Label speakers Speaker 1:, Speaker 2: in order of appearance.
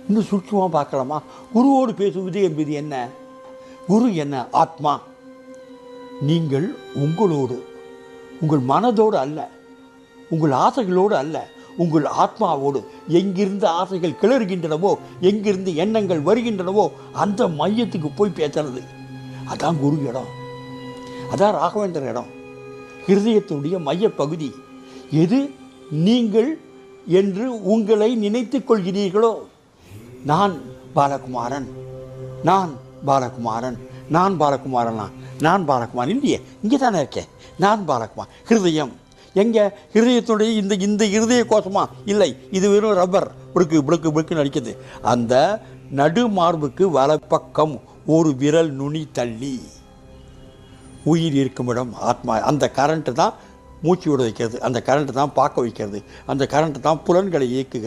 Speaker 1: இன்னும் சுற்றுமா பார்க்கலாமா? குருவோடு பேசுவது என்பது என்ன? குரு என்ன? ஆத்மா. நீங்கள் உங்களோடு, உங்கள் மனதோடு அல்ல, உங்கள் ஆசைகளோடு அல்ல, உங்கள் ஆத்மாவோடு எங்கிருந்து ஆசைகள் கிளறுகின்றனவோ, எங்கிருந்து எண்ணங்கள் வருகின்றனவோ அந்த மையத்துக்கு போய் பேசுறது. அதான் குரு இடம், அதான் ராகவேந்திர இடம். ஹிருதயத்தினுடைய மையப்பகுதி எது நீங்கள் என்று உங்களை நினைத்துக் கொள்கிறீர்களோ, நான் பாலகுமாரன், நான் பாலகுமாரன், நான் பாலகுமாரனா, நான் பாலகுமாரன் இல்லையே, இங்கே தானே இருக்கேன், நான் பாலகுமார். ஹிருதயம் எங்கே? ஹிருதயத்துடைய இந்த ஹிருதய கோஷமா? இல்லை, இது வெறும் ரப்பர் புடுக்கு புடுக்கு புடுக்குன்னு அடிக்குது. அந்த நடு மார்புக்கு வலப்பக்கம் ஒரு விரல் நுனி தள்ளி உயிர் இருக்கும் இடம் ஆத்மா. அந்த கரண்ட்டு தான் மூச்சு விட வைக்கிறது, அந்த கரண்ட்டு தான் பார்க்க வைக்கிறது, அந்த கரண்ட்டு தான் புலன்களை இயக்குகிறது.